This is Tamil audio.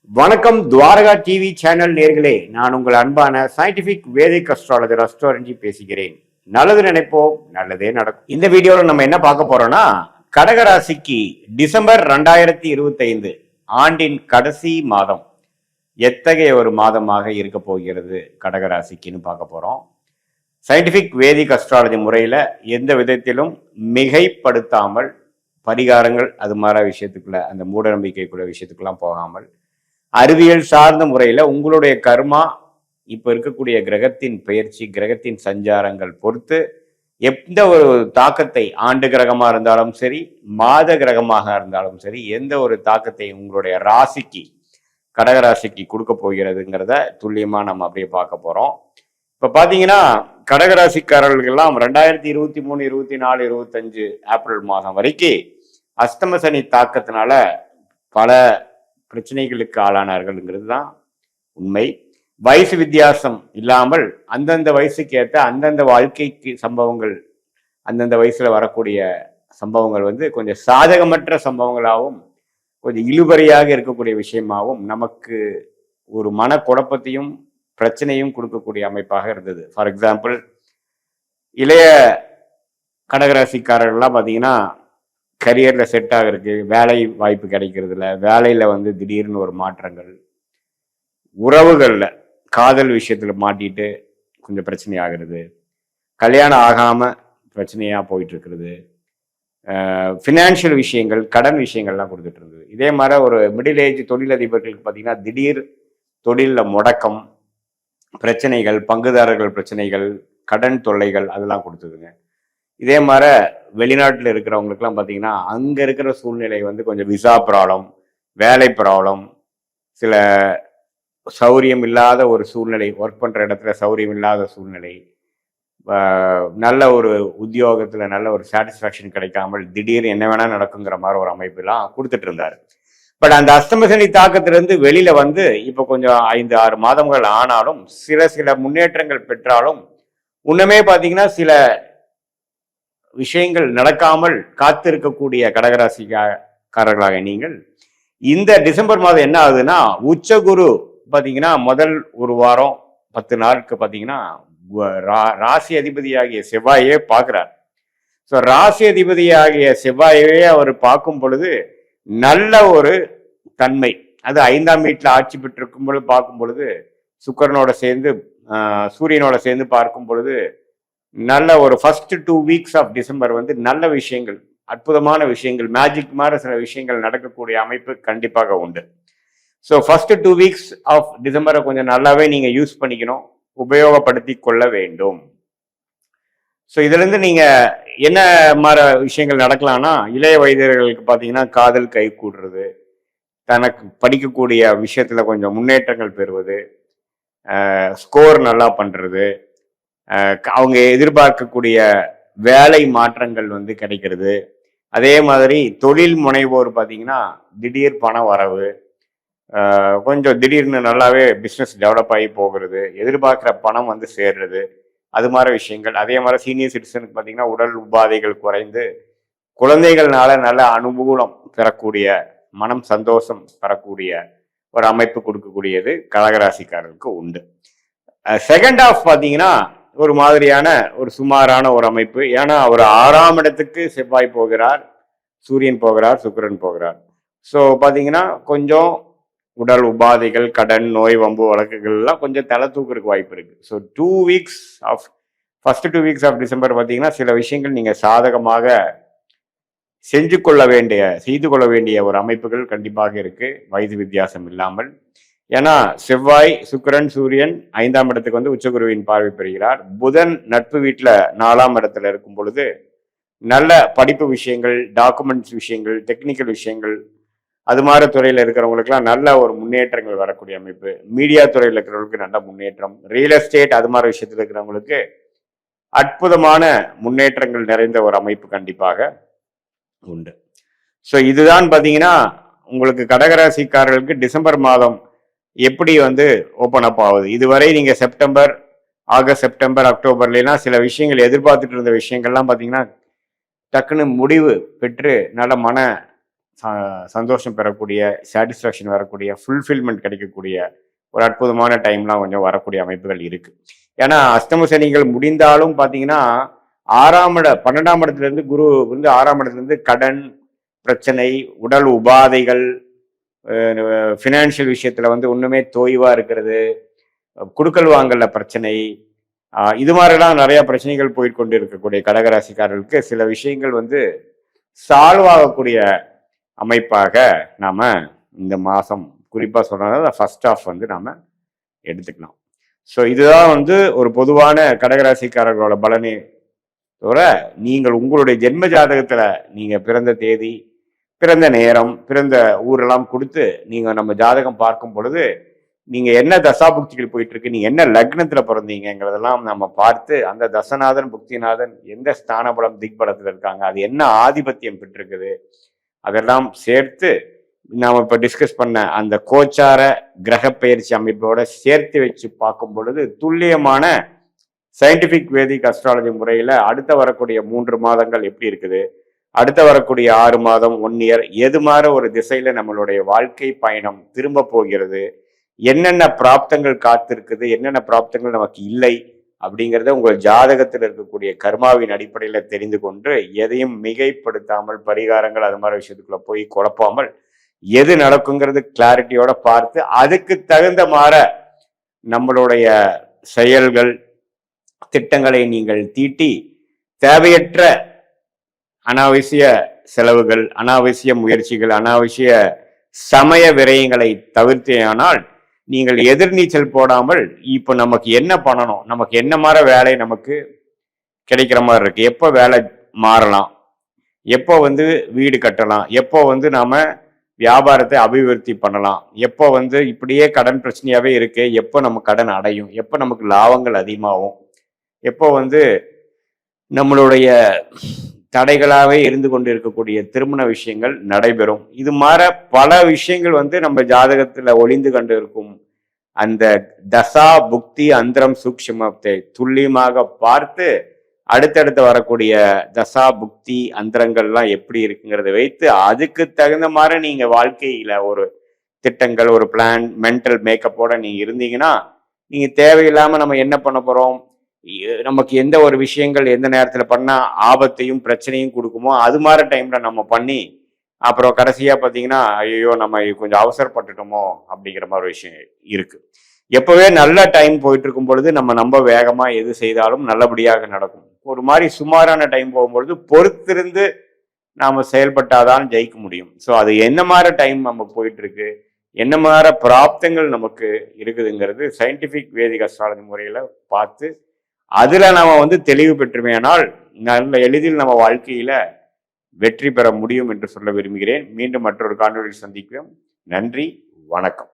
வணக்கம் துவாரகா டிவி சேனல் நேர்களே, நான் உங்கள் அன்பான சயின்டிபிக் வேதிக் அஸ்ட்ராலஜர் அஸ்ட்ரோரஞ்சி பேசுகிறேன். நல்லது நினைப்போம், நல்லதே நடக்கும். இந்த வீடியோவில் நம்ம என்ன பார்க்க போறோம்னா, கடகராசிக்கு டிசம்பர் 2025 ஆண்டின் கடைசி மாதம் எத்தகைய ஒரு மாதமாக இருக்க போகிறது கடகராசிக்குன்னு பார்க்க போறோம். சயின்டிபிக் வேதிக் அஸ்ட்ராலஜி முறையில எந்த விதத்திலும் மிகைப்படுத்தாமல் பரிகாரங்கள் அது மாதிரி விஷயத்துக்குள்ள, அந்த மூட நம்பிக்கைக்குள்ள விஷயத்துக்கெல்லாம் போகாமல் அறிவியல் சார்ந்த முறையில உங்களுடைய கர்மா இப்ப இருக்கக்கூடிய கிரகத்தின் பெயர்ச்சி, கிரகத்தின் சஞ்சாரங்கள் பொறுத்து எந்த ஒரு தாக்கத்தை, ஆண்டு கிரகமா இருந்தாலும் சரி, மாத கிரகமாக இருந்தாலும் சரி, எந்த ஒரு தாக்கத்தை உங்களுடைய ராசிக்கு, கடகராசிக்கு கொடுக்க போகிறதுங்கிறத துல்லியமா நம்ம அப்படியே பார்க்க போறோம். இப்ப பாத்தீங்கன்னா கடகராசிக்காரர்களுக்கெல்லாம் 2023, 24, 25 ஏப்ரல் மாதம் வரைக்கும் அஷ்டம சனி தாக்கத்தினால பல பிரச்சனைகளுக்கு ஆளானார்கள்ங்கிறது தான் உண்மை. வயசு வித்தியாசம் இல்லாமல் அந்தந்த வயசுக்கு ஏற்ற அந்தந்த வாழ்க்கைக்கு சம்பவங்கள், அந்தந்த வயசுல வரக்கூடிய சம்பவங்கள் கொஞ்சம் சாதகமற்ற சம்பவங்களாகவும் கொஞ்சம் இழுபறியாக இருக்கக்கூடிய விஷயமாகவும் நமக்கு ஒரு மன குழப்பத்தையும் பிரச்சனையும் கொடுக்கக்கூடிய அமைப்பாக இருந்தது. ஃபார் எக்ஸாம்பிள், இளைய கடகராசிக்காரர்கள்லாம் பார்த்தீங்கன்னா கரியர்ல செட் ஆகிறதுக்கு, வேலை வாய்ப்பு கிடைக்கிறது இல்லை, வேலையில திடீர்னு ஒரு மாற்றங்கள், உறவுகள்ல காதல் விஷயத்துல மாட்டிட்டு கொஞ்சம் பிரச்சனை ஆகிறது, கல்யாணம் ஆகாம பிரச்சனையா போயிட்டு இருக்கிறது, ஃபினான்ஷியல் விஷயங்கள், கடன் விஷயங்கள்லாம் கொடுத்துட்டு இருந்தது. இதே மாதிரி ஒரு மிடில் ஏஜ் தொழிலதிபர்களுக்கு பார்த்தீங்கன்னா திடீர் தொழிலில் முடக்கம், பிரச்சனைகள், பங்குதாரர்கள் பிரச்சனைகள், கடன் தொல்லைகள் அதெல்லாம் கொடுத்ததுங்க. இதே மாதிரி வெளிநாட்டில் இருக்கிறவங்களுக்குலாம் பார்த்தீங்கன்னா அங்கே இருக்கிற சூழ்நிலை கொஞ்சம் விசா ப்ராப்ளம், வேலை ப்ராப்ளம், சில சௌரியம் இல்லாத ஒரு சூழ்நிலை, ஒர்க் பண்ணுற இடத்துல சௌரியம் இல்லாத சூழ்நிலை, நல்ல ஒரு உத்தியோகத்தில் நல்ல ஒரு சாட்டிஸ்ஃபேக்ஷன் கிடைக்காமல் திடீர்னு என்ன வேணா நடக்குங்கிற மாதிரி ஒரு அமைப்பெல்லாம் கொடுத்துட்டு இருந்தார். பட் அந்த அஷ்டமசனி தாக்கத்திலிருந்து வெளியில இப்போ கொஞ்சம் 5-6 மாதங்கள் ஆனாலும் சில முன்னேற்றங்கள் பெற்றாலும் இன்னுமே பார்த்தீங்கன்னா சில விஷயங்கள் நடக்காமல் காத்திருக்கக்கூடிய கடகராசிக்காரர்களாக நீங்கள் இந்த டிசம்பர் மாதம் என்ன ஆகுதுன்னா, உச்சகுரு பார்த்தீங்கன்னா முதல் ஒரு வாரம் 10 நாளுக்கு பார்த்தீங்கன்னா ராசி அதிபதியாகிய செவ்வாயே பார்க்கிறார். ஸோ ராசி அதிபதியாகிய செவ்வாயவே அவர் பார்க்கும் பொழுது நல்ல ஒரு தன்மை, அது 5ஆம் வீட்டில் ஆட்சி பெற்றிருக்கும் பொழுது பார்க்கும் பொழுது, சுக்கரனோட சேர்ந்து சூரியனோட சேர்ந்து பார்க்கும் பொழுது நல்ல ஒரு ஃபர்ஸ்ட் 2 வீக்ஸ் ஆஃப் டிசம்பர் நல்ல விஷயங்கள், அற்புதமான விஷயங்கள், மேஜிக் மாதிரி சில விஷயங்கள் நடக்கக்கூடிய அமைப்பு கண்டிப்பாக உண்டு. ஸோ ஃபர்ஸ்ட் 2 வீக்ஸ் ஆஃப் டிசம்பரை கொஞ்சம் நல்லாவே நீங்க யூஸ் பண்ணிக்கணும், உபயோகப்படுத்தி கொள்ள வேண்டும். ஸோ இதுல இருந்து நீங்க என்ன மாதிரி விஷயங்கள் நடக்கலாம்னா, இளைய வயதினர்களுக்கு பார்த்தீங்கன்னா காதல் கை கூடுறது, தனக்கு படிக்கக்கூடிய விஷயத்துல கொஞ்சம் முன்னேற்றங்கள் பெறுவது, ஸ்கோர் நல்லா பண்றது, அவங்க எதிர்பார்க்கக்கூடிய வேலை மாற்றங்கள் கிடைக்கிறது. அதே மாதிரி தொழில் முனைவோர் பார்த்தீங்கன்னா திடீர் பண வரவு, கொஞ்சம் திடீர்னு நல்லாவே பிஸ்னஸ் டெவலப் ஆகி போகிறது, எதிர்பார்க்குற பணம் சேர்றது, அது மாதிரி விஷயங்கள். அதே மாதிரி சீனியர் சிட்டிசனுக்கு பார்த்தீங்கன்னா உடல் உபாதைகள் குறைந்து குழந்தைகள்னால நல்ல அனுகூலம் பெறக்கூடிய, மனம் சந்தோஷம் பெறக்கூடிய ஒரு அமைப்பு கொடுக்கக்கூடியது கடகராசிக்காரர்களுக்கு உண்டு. செகண்ட் ஹாஃப் பார்த்தீங்கன்னா ஒரு மாதிரியான ஒரு சுமாரான ஒரு அமைப்பு. ஏன்னா அவர் 6ஆம் இடத்துக்கு செவ்வாய் போகிறார், சூரியன் போகிறார், சுக்கிரன் போகிறார். ஸோ பார்த்தீங்கன்னா கொஞ்சம் உடல் உபாதைகள், கடன், நோய், வம்பு வழக்குகள்லாம் கொஞ்சம் தலை தூக்குறதுக்கு வாய்ப்பு இருக்கு. So first 2 weeks of December பார்த்தீங்கன்னா சில விஷயங்கள் நீங்க சாதகமாக செய்து கொள்ள வேண்டிய ஒரு அமைப்புகள் கண்டிப்பாக இருக்கு, வயது வித்தியாசம் இல்லாமல். ஏன்னா செவ்வாய், சுக்கிரன், சூரியன் 5ஆம் இடத்துக்கு உச்சகுருவின் பார்வை பெறுகிறார். புதன் நட்பு வீட்டுல 4ஆம் இடத்துல இருக்கும் பொழுது நல்ல படிப்பு விஷயங்கள், டாக்குமெண்ட்ஸ் விஷயங்கள், டெக்னிக்கல் விஷயங்கள், அது மாதிரி துறையில இருக்கிறவங்களுக்குலாம் நல்ல ஒரு முன்னேற்றங்கள் வரக்கூடிய அமைப்பு. மீடியா துறையில் இருக்கிறவங்களுக்கு நல்ல முன்னேற்றம், ரியல் எஸ்டேட் அது மாதிரி விஷயத்துல இருக்கிறவங்களுக்கு அற்புதமான முன்னேற்றங்கள் நிறைந்த ஒரு அமைப்பு கண்டிப்பாக உண்டு. ஸோ இதுதான் பார்த்தீங்கன்னா உங்களுக்கு கடகராசிக்காரர்களுக்கு டிசம்பர் மாதம் எப்படி ஓப்பன் அப் ஆகுது. இதுவரை நீங்க ஆகஸ்ட், செப்டம்பர், அக்டோபர்லாம் சில விஷயங்கள் எதிர்பார்த்துட்டு இருந்த விஷயங்கள்லாம் பார்த்தீங்கன்னா டக்குன்னு முடிவு பெற்று நல்ல மன சந்தோஷம் பெறக்கூடிய, சாட்டிஸ்ஃபேக்ஷன் வரக்கூடிய, ஃபுல்ஃபில்மெண்ட் கிடைக்கக்கூடிய ஒரு அற்புதமான டைம்லாம் கொஞ்சம் வரக்கூடிய அமைப்புகள் இருக்கு. ஏன்னா அஷ்டம சனிகள் முடிந்தாலும் பார்த்தீங்கன்னா 12ஆம் இடத்துல இருந்து குரு வந்து 6ஆம் இடத்துல இருந்து கடன் பிரச்சனை, உடல் உபாதைகள், ஃபினான்ஷியல் விஷயத்துல வந்து ஒண்ணுமே தொய்வா இருக்கிறது, குடுக்கல் வாங்கல பிரச்சனை, இது மாதிரிலாம் நிறைய பிரச்சனைகள் போயிட்டு இருக்கக்கூடிய கடகராசிக்காரர்களுக்கு சில விஷயங்கள் வந்து சால்வ் ஆகக்கூடிய அமைப்பாக நாம இந்த மாசம் குறிப்பா சொல்றதுனால ஃபர்ஸ்ட் ஆஃப் வந்து நாம எடுத்துக்கலாம். ஸோ இதுதான் வந்து ஒரு பொதுவான கடகராசிக்காரர்களோட பலனே தவிர, நீங்கள் உங்களுடைய ஜென்ம ஜாதகத்துல நீங்க பிறந்த தேதி, பிறந்த நேரம், பிறந்த ஊரெல்லாம் கொடுத்து நீங்க நம்ம ஜாதகம் பார்க்கும் பொழுது நீங்க என்ன தசாபுக்திகள் போயிட்டு இருக்கு, நீங்க என்ன லக்னத்துல பிறந்தீங்கிறதெல்லாம் நம்ம பார்த்து அந்த தசநாதன் புக்திநாதன் எந்த ஸ்தானபலம் திக்பலத்துல இருக்காங்க, அது என்ன ஆதிபத்தியம் பெற்றிருக்குது, அதெல்லாம் சேர்த்து நாம இப்ப டிஸ்கஸ் பண்ண அந்த கோச்சார கிரக பயிற்சி அமைப்போட சேர்த்து வச்சு பார்க்கும் பொழுது துல்லியமான சயின்டிபிக் வேதிக் அஸ்ட்ராலஜி முறையில அடுத்த வரக்கூடிய 3 மாதங்கள் எப்படி இருக்குது, அடுத்த வரக்கூடிய 6 மாதம் 1 இயர் எது மாதிரி ஒரு திசையில நம்மளுடைய வாழ்க்கை பயணம் திரும்ப போகிறது, என்னென்ன பிராப்தங்கள் காத்திருக்குது, என்னென்ன பிராப்தங்கள் நமக்கு இல்லை அப்படிங்கிறத உங்கள் ஜாதகத்தில் இருக்கக்கூடிய கர்மாவின் அடிப்படையில தெரிந்து கொண்டு எதையும் மிகைப்படுத்தாமல் பரிகாரங்கள் அது மாதிரி விஷயத்துக்குள்ள போய் குழப்பாமல் எது நடக்குங்கிறது கிளாரிட்டியோட பார்த்து அதுக்கு தகுந்த மாற நம்மளுடைய செயல்கள் திட்டங்களை நீங்கள் தீட்டி தேவையற்ற அனாவசிய செலவுகள், அனாவசிய முயற்சிகள், அனாவசிய சமய விரயங்களை தவிர்த்தேயானால் நீங்கள் எதிர்நீச்சல் போடாமல் இப்ப நமக்கு என்ன பண்ணணும், நமக்கு என்ன மாதிரி வேலை நமக்கு கிடைக்கிற மாதிரி இருக்கு, எப்போ வேலை மாறலாம், எப்போ வந்து வீடு கட்டலாம், எப்போ வந்து நாம வியாபாரத்தை அபிவிருத்தி பண்ணலாம், எப்போ வந்து இப்படியே கடன் பிரச்சனையாவே இருக்கு, எப்போ நம்ம கடன் அடையும், எப்போ நமக்கு லாபங்கள் அதிகமாகும், எப்போ வந்து நம்மளுடைய தடைகளாகவே இருந்து கொண்டு இருக்கக்கூடிய திருமண விஷயங்கள் நடைபெறும். இது மாதிரி பல விஷயங்கள் வந்து நம்ம ஜாதகத்துல ஒளிந்து கொண்டு இருக்கும். அந்த தசா புக்தி அந்தரம் சூக்ஷ்மத்தை துல்லியமாக பார்த்து அடுத்தடுத்து வரக்கூடிய தசா புக்தி அந்தரங்கள்லாம் எப்படி இருக்குங்கிறத வைத்து அதுக்கு தகுந்த மாதிரி நீங்க வாழ்க்கையில ஒரு திட்டங்கள், ஒரு பிளான், மென்டல் மேக்கப்போட நீங்க இருந்தீங்கன்னா நீங்க தேவையில்லாம நம்ம என்ன பண்ண போறோம், நமக்கு எந்த ஒரு விஷயங்கள் எந்த நேரத்துல பண்ணா ஆபத்தையும் பிரச்சனையும் கொடுக்குமோ அது மாதிரி டைம்ல நம்ம பண்ணி அப்புறம் கடைசியா பாத்தீங்கன்னா ஐயோ நம்ம கொஞ்சம் அவசரப்பட்டுட்டோமோ அப்படிங்கிற மாதிரி ஒரு விஷயம் இருக்கு. எப்பவே நல்ல டைம் போயிட்டு இருக்கும் பொழுது நம்ம வேகமா எது செய்தாலும் நல்லபடியாக நடக்கும். ஒரு மாதிரி சுமாரான டைம் போகும்பொழுது பொறுத்திருந்து நாம செயல்பட்டாதான் ஜெயிக்க முடியும். ஸோ அது என்ன மாதிரி டைம் நம்ம போயிட்டு இருக்கு, என்ன மாதிரி பிராப்தங்கள் நமக்கு இருக்குதுங்கிறது சயின்டிபிக் வேதிக் அஸ்ட்ராலஜி முறையில பார்த்து அதுல நாம வந்து தெளிவு பெற்றுமையானால் நல்ல எளிதில் நம்ம வாழ்க்கையில வெற்றி பெற முடியும் என்று சொல்ல விரும்புகிறேன். மீண்டும் மற்றொரு காணொலியில் சந்திக்கிறோம். நன்றி, வணக்கம்.